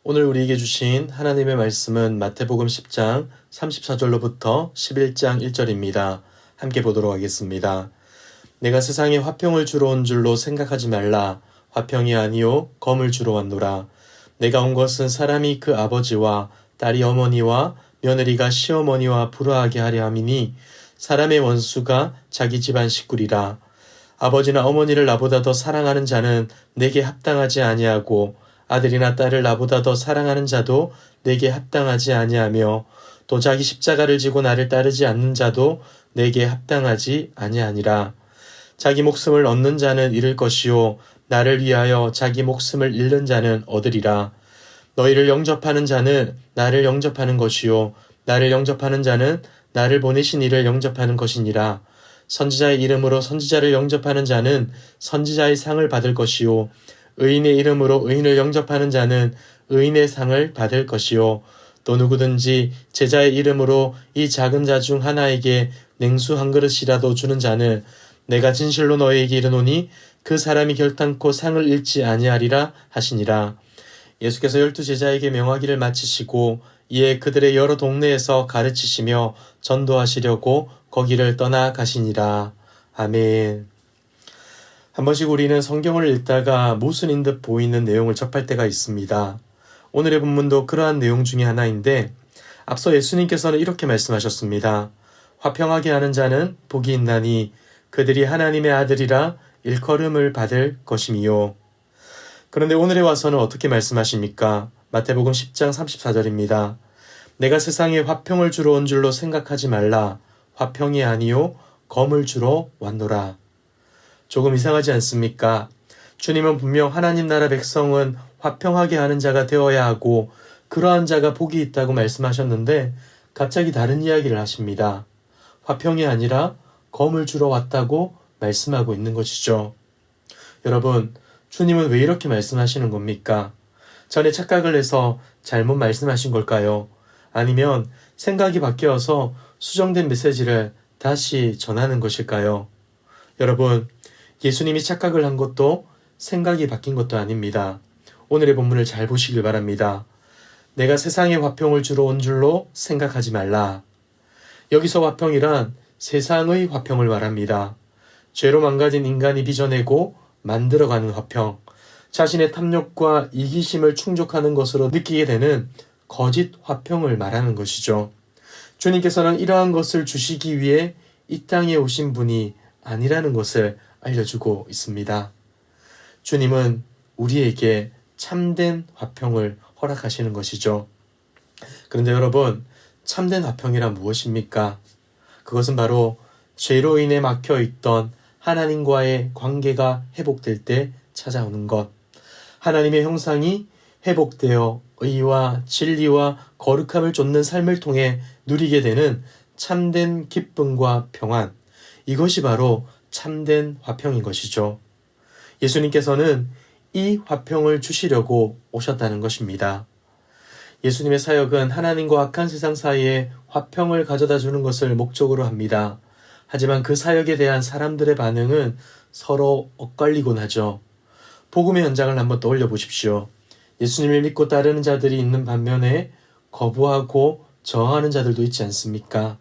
오늘 우리에게 주신 하나님의 말씀은 마태복음 10장 34절로부터 11장 1절입니다. 함께 보도록 하겠습니다. 내가 세상에 화평을 주러 온 줄로 생각하지 말라. 화평이 아니요 검을 주러 왔노라. 내가 온 것은 사람이 그 아버지와 딸이 어머니와 며느리가 시어머니와 불화하게 하려 함이니 사람의 원수가 자기 집안 식구리라. 아버지나 어머니를 나보다 더 사랑하는 자는 내게 합당하지 아니하고 아들이나 딸을 나보다 더 사랑하는 자도 내게 합당하지 아니하며 또 자기 십자가를 지고 나를 따르지 않는 자도 내게 합당하지 아니하니라. 자기 목숨을 얻는 자는 잃을 것이요 나를 위하여 자기 목숨을 잃는 자는 얻으리라. 너희를 영접하는 자는 나를 영접하는 것이요 나를 영접하는 자는 나를 보내신 이를 영접하는 것이니라. 선지자의 이름으로 선지자를 영접하는 자는 선지자의 상을 받을 것이요 의인의 이름으로 의인을 영접하는 자는 의인의 상을 받을 것이요 또 누구든지 제자의 이름으로 이 작은 자 중 하나에게 냉수 한 그릇이라도 주는 자는 내가 진실로 너희에게 이르노니 그 사람이 결탄코 상을 잃지 아니하리라 하시니라. 예수께서 12제자에게 명하기를 마치시고 이에 그들의 여러 동네에서 가르치시며 전도하시려고 거기를 떠나 가시니라. 아멘. 한 번씩 우리는 성경을 읽다가 모순인 듯 보이는 내용을 접할 때가 있습니다. 오늘의 본문도 그러한 내용 중에 하나인데 앞서 예수님께서는 이렇게 말씀하셨습니다. 화평하게 하는 자는 복이 있나니 그들이 하나님의 아들이라 일컬음을 받을 것임이요. 그런데 오늘에 와서는 어떻게 말씀하십니까? 마태복음 10장 34절입니다. 내가 세상에 화평을 주러 온 줄로 생각하지 말라. 화평이 아니요 검을 주러 왔노라. 조금 이상하지 않습니까? 주님은 분명 하나님 나라 백성은 화평하게 하는 자가 되어야 하고 그러한 자가 복이 있다고 말씀하셨는데 갑자기 다른 이야기를 하십니다. 화평이 아니라 검을 주러 왔다고 말씀하고 있는 것이죠. 여러분, 주님은 왜 이렇게 말씀하시는 겁니까? 전에 착각을 해서 잘못 말씀하신 걸까요? 아니면 생각이 바뀌어서 수정된 메시지를 다시 전하는 것일까요? 여러분, 예수님이 착각을 한 것도 생각이 바뀐 것도 아닙니다. 오늘의 본문을 잘 보시길 바랍니다. 내가 세상에 화평을 주러 온 줄로 생각하지 말라. 여기서 화평이란 세상의 화평을 말합니다. 죄로 망가진 인간이 빚어내고 만들어가는 화평, 자신의 탐욕과 이기심을 충족하는 것으로 느끼게 되는 거짓 화평을 말하는 것이죠. 주님께서는 이러한 것을 주시기 위해 이 땅에 오신 분이 아니라는 것을 알려주고 있습니다. 주님은 우리에게 참된 화평을 허락하시는 것이죠. 그런데 여러분, 참된 화평이란 무엇입니까? 그것은 바로 죄로 인해 막혀있던 하나님과의 관계가 회복될 때 찾아오는 것. 하나님의 형상이 회복되어 의와 진리와 거룩함을 쫓는 삶을 통해 누리게 되는 참된 기쁨과 평안. 이것이 바로 참된 화평인 것이죠. 예수님께서는 이 화평을 주시려고 오셨다는 것입니다. 예수님의 사역은 하나님과 악한 세상 사이에 화평을 가져다 주는 것을 목적으로 합니다. 하지만 그 사역에 대한 사람들의 반응은 서로 엇갈리곤 하죠. 복음의 현장을 한번 떠올려 보십시오. 예수님을 믿고 따르는 자들이 있는 반면에 거부하고 저항하는 자들도 있지 않습니까?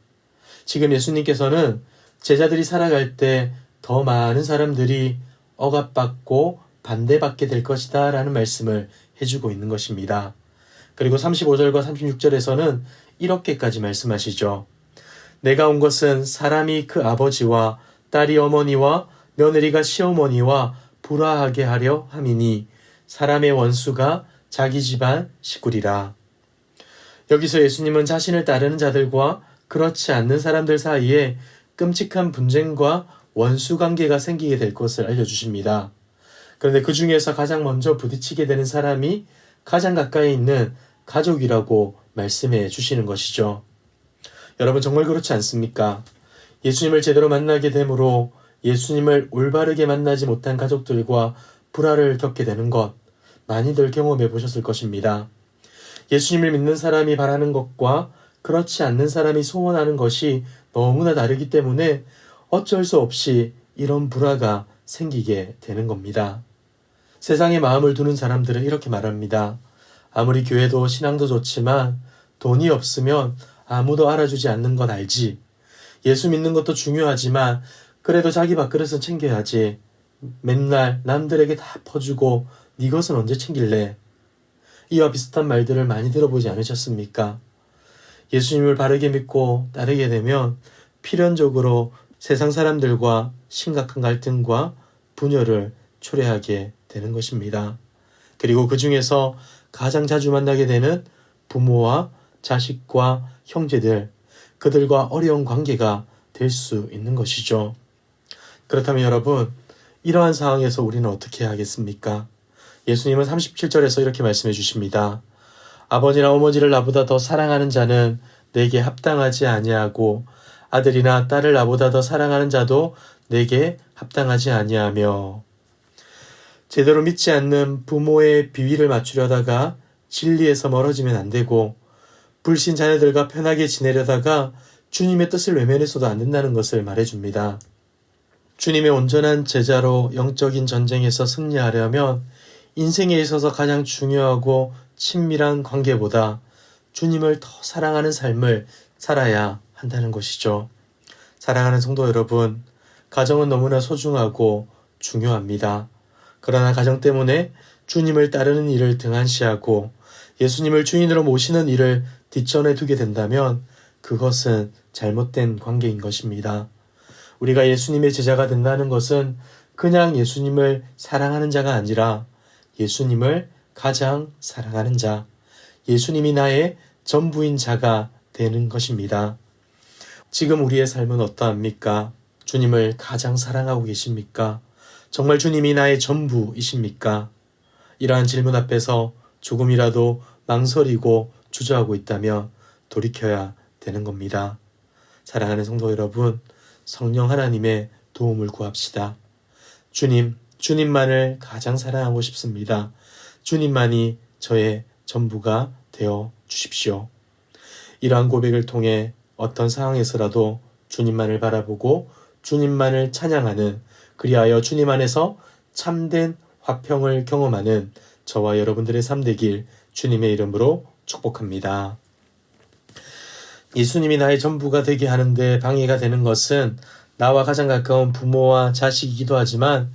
지금 예수님께서는 제자들이 살아갈 때 더 많은 사람들이 억압받고 반대받게 될 것이다 라는 말씀을 해주고 있는 것입니다. 그리고 35절과 36절에서는 이렇게까지 말씀하시죠. 내가 온 것은 사람이 그 아버지와 딸이 어머니와 며느리가 시어머니와 불화하게 하려 함이니 사람의 원수가 자기 집안 식구리라. 여기서 예수님은 자신을 따르는 자들과 그렇지 않는 사람들 사이에 끔찍한 분쟁과 원수 관계가 생기게 될 것을 알려주십니다. 그런데 그 중에서 가장 먼저 부딪히게 되는 사람이 가장 가까이 있는 가족이라고 말씀해 주시는 것이죠. 여러분, 정말 그렇지 않습니까? 예수님을 제대로 만나게 되므로 예수님을 올바르게 만나지 못한 가족들과 불화를 겪게 되는 것, 많이들 경험해 보셨을 것입니다. 예수님을 믿는 사람이 바라는 것과 그렇지 않는 사람이 소원하는 것이 너무나 다르기 때문에 어쩔 수 없이 이런 불화가 생기게 되는 겁니다. 세상에 마음을 두는 사람들은 이렇게 말합니다. 아무리 교회도 신앙도 좋지만 돈이 없으면 아무도 알아주지 않는 건 알지. 예수 믿는 것도 중요하지만 그래도 자기 밥그릇은 챙겨야지. 맨날 남들에게 다 퍼주고 네 것은 언제 챙길래? 이와 비슷한 말들을 많이 들어보지 않으셨습니까? 예수님을 바르게 믿고 따르게 되면 필연적으로 세상 사람들과 심각한 갈등과 분열을 초래하게 되는 것입니다. 그리고 그 중에서 가장 자주 만나게 되는 부모와 자식과 형제들, 그들과 어려운 관계가 될 수 있는 것이죠. 그렇다면 여러분, 이러한 상황에서 우리는 어떻게 해야 하겠습니까? 예수님은 37절에서 이렇게 말씀해 주십니다. 아버지나 어머니를 나보다 더 사랑하는 자는 내게 합당하지 아니하고 아들이나 딸을 나보다 더 사랑하는 자도 내게 합당하지 아니하며. 제대로 믿지 않는 부모의 비위를 맞추려다가 진리에서 멀어지면 안 되고 불신 자녀들과 편하게 지내려다가 주님의 뜻을 외면해서도 안 된다는 것을 말해줍니다. 주님의 온전한 제자로 영적인 전쟁에서 승리하려면 인생에 있어서 가장 중요하고 친밀한 관계보다 주님을 더 사랑하는 삶을 살아야 한다는 것이죠. 사랑하는 성도 여러분, 가정은 너무나 소중하고 중요합니다. 그러나 가정 때문에 주님을 따르는 일을 등한시하고 예수님을 주인으로 모시는 일을 뒷전에 두게 된다면 그것은 잘못된 관계인 것입니다. 우리가 예수님의 제자가 된다는 것은 그냥 예수님을 사랑하는 자가 아니라 예수님을 가장 사랑하는 자, 예수님이 나의 전부인 자가 되는 것입니다. 지금 우리의 삶은 어떠합니까? 주님을 가장 사랑하고 계십니까? 정말 주님이 나의 전부이십니까? 이러한 질문 앞에서 조금이라도 망설이고 주저하고 있다면 돌이켜야 되는 겁니다. 사랑하는 성도 여러분, 성령 하나님의 도움을 구합시다. 주님, 주님만을 가장 사랑하고 싶습니다. 주님만이 저의 전부가 되어 주십시오. 이러한 고백을 통해 어떤 상황에서라도 주님만을 바라보고 주님만을 찬양하는, 그리하여 주님 안에서 참된 화평을 경험하는 저와 여러분들의 삶 되길 주님의 이름으로 축복합니다. 예수님이 나의 전부가 되게 하는데 방해가 되는 것은 나와 가장 가까운 부모와 자식이기도 하지만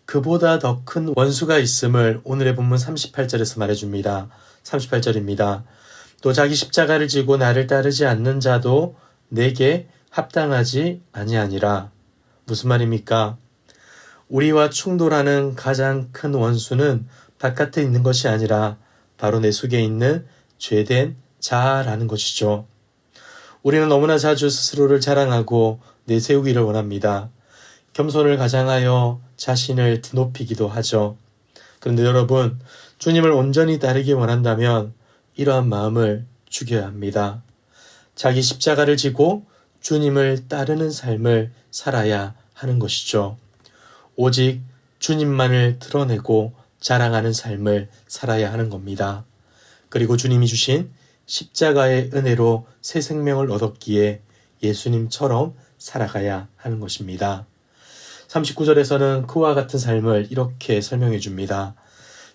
그보다 더 큰 원수가 있음을 오늘의 본문 38절에서 말해줍니다. 38절입니다. 또 자기 십자가를 지고 나를 따르지 않는 자도 내게 합당하지 아니하니라. 무슨 말입니까? 우리와 충돌하는 가장 큰 원수는 바깥에 있는 것이 아니라 바로 내 속에 있는 죄된 자아라는 것이죠. 우리는 너무나 자주 스스로를 자랑하고 내세우기를 원합니다. 겸손을 가장하여 자신을 드높이기도 하죠. 그런데 여러분, 주님을 온전히 따르기 원한다면 이러한 마음을 죽여야 합니다. 자기 십자가를 지고 주님을 따르는 삶을 살아야 하는 것이죠. 오직 주님만을 드러내고 자랑하는 삶을 살아야 하는 겁니다. 그리고 주님이 주신 십자가의 은혜로 새 생명을 얻었기에 예수님처럼 살아가야 하는 것입니다. 39절에서는 그와 같은 삶을 이렇게 설명해 줍니다.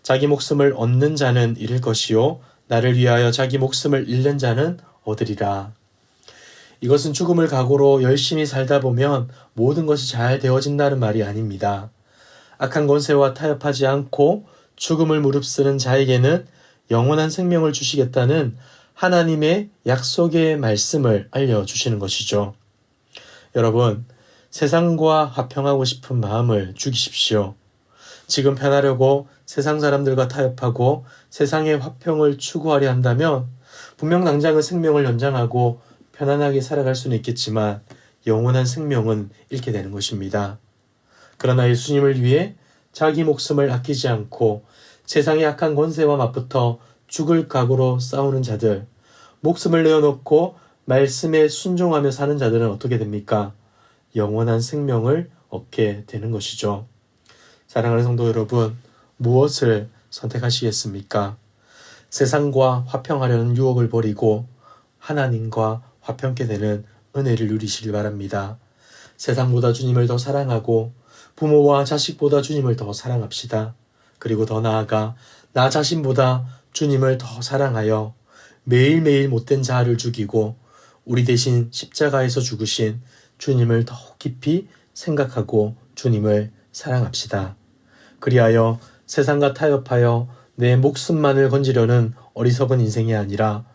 자기 목숨을 얻는 자는 잃을 것이요 나를 위하여 자기 목숨을 잃는 자는 얻으리라. 이것은 죽음을 각오로 열심히 살다 보면 모든 것이 잘 되어진다는 말이 아닙니다. 악한 권세와 타협하지 않고 죽음을 무릅쓰는 자에게는 영원한 생명을 주시겠다는 하나님의 약속의 말씀을 알려주시는 것이죠. 여러분, 세상과 화평하고 싶은 마음을 죽이십시오. 지금 편하려고 세상 사람들과 타협하고 세상의 화평을 추구하려 한다면 분명 당장은 생명을 연장하고 편안하게 살아갈 수는 있겠지만 영원한 생명은 잃게 되는 것입니다. 그러나 예수님을 위해 자기 목숨을 아끼지 않고 세상의 악한 권세와 맞붙어 죽을 각오로 싸우는 자들, 목숨을 내어놓고 말씀에 순종하며 사는 자들은 어떻게 됩니까? 영원한 생명을 얻게 되는 것이죠. 사랑하는 성도 여러분, 무엇을 선택하시겠습니까? 세상과 화평하려는 유혹을 버리고 하나님과 화평케 되는 은혜를 누리시길 바랍니다. 세상보다 주님을 더 사랑하고 부모와 자식보다 주님을 더 사랑합시다. 그리고 더 나아가 나 자신보다 주님을 더 사랑하여 매일매일 못된 자아를 죽이고 우리 대신 십자가에서 죽으신 주님을 더 깊이 생각하고 주님을 사랑합시다. 그리하여 세상과 타협하여 내 목숨만을 건지려는 어리석은 인생이 아니라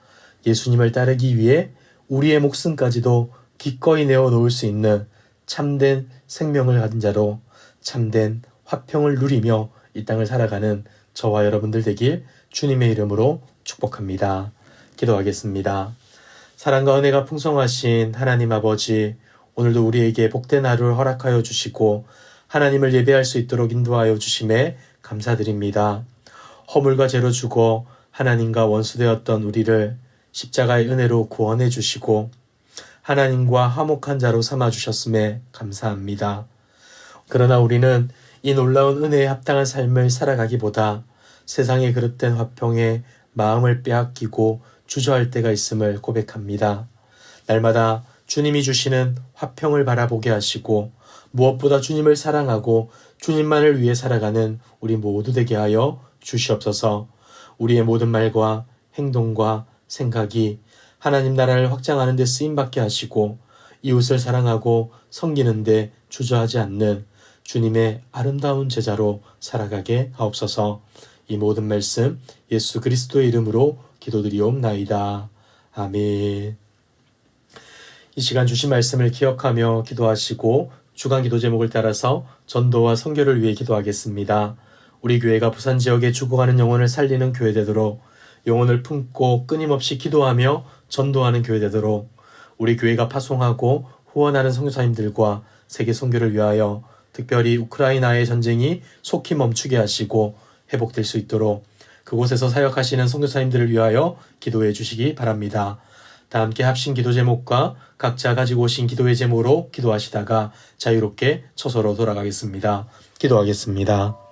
예수님을 따르기 위해 우리의 목숨까지도 기꺼이 내어 놓을 수 있는 참된 생명을 가진 자로 참된 화평을 누리며 이 땅을 살아가는 저와 여러분들 되길 주님의 이름으로 축복합니다. 기도하겠습니다. 사랑과 은혜가 풍성하신 하나님 아버지, 오늘도 우리에게 복된 하루를 허락하여 주시고 하나님을 예배할 수 있도록 인도하여 주심에 감사드립니다. 허물과 죄로 죽어 하나님과 원수되었던 우리를 십자가의 은혜로 구원해 주시고 하나님과 화목한 자로 삼아 주셨음에 감사합니다. 그러나 우리는 이 놀라운 은혜에 합당한 삶을 살아가기보다 세상의 그릇된 화평에 마음을 빼앗기고 주저할 때가 있음을 고백합니다. 날마다 주님이 주시는 화평을 바라보게 하시고 무엇보다 주님을 사랑하고 주님만을 위해 살아가는 우리 모두 되게 하여 주시옵소서. 우리의 모든 말과 행동과 생각이 하나님 나라를 확장하는 데 쓰임받게 하시고 이웃을 사랑하고 섬기는 데 주저하지 않는 주님의 아름다운 제자로 살아가게 하옵소서. 이 모든 말씀 예수 그리스도의 이름으로 기도드리옵나이다. 아멘. 이 시간 주신 말씀을 기억하며 기도하시고 주간 기도 제목을 따라서 전도와 선교를 위해 기도하겠습니다. 우리 교회가 부산 지역에 죽어가는 영혼을 살리는 교회 되도록, 영혼을 품고 끊임없이 기도하며 전도하는 교회 되도록, 우리 교회가 파송하고 후원하는 선교사님들과 세계 선교를 위하여 특별히 우크라이나의 전쟁이 속히 멈추게 하시고 회복될 수 있도록 그곳에서 사역하시는 선교사님들을 위하여 기도해 주시기 바랍니다. 다 함께 합심 기도 제목과 각자 가지고 오신 기도의 제목으로 기도하시다가 자유롭게 처소로 돌아가겠습니다. 기도하겠습니다.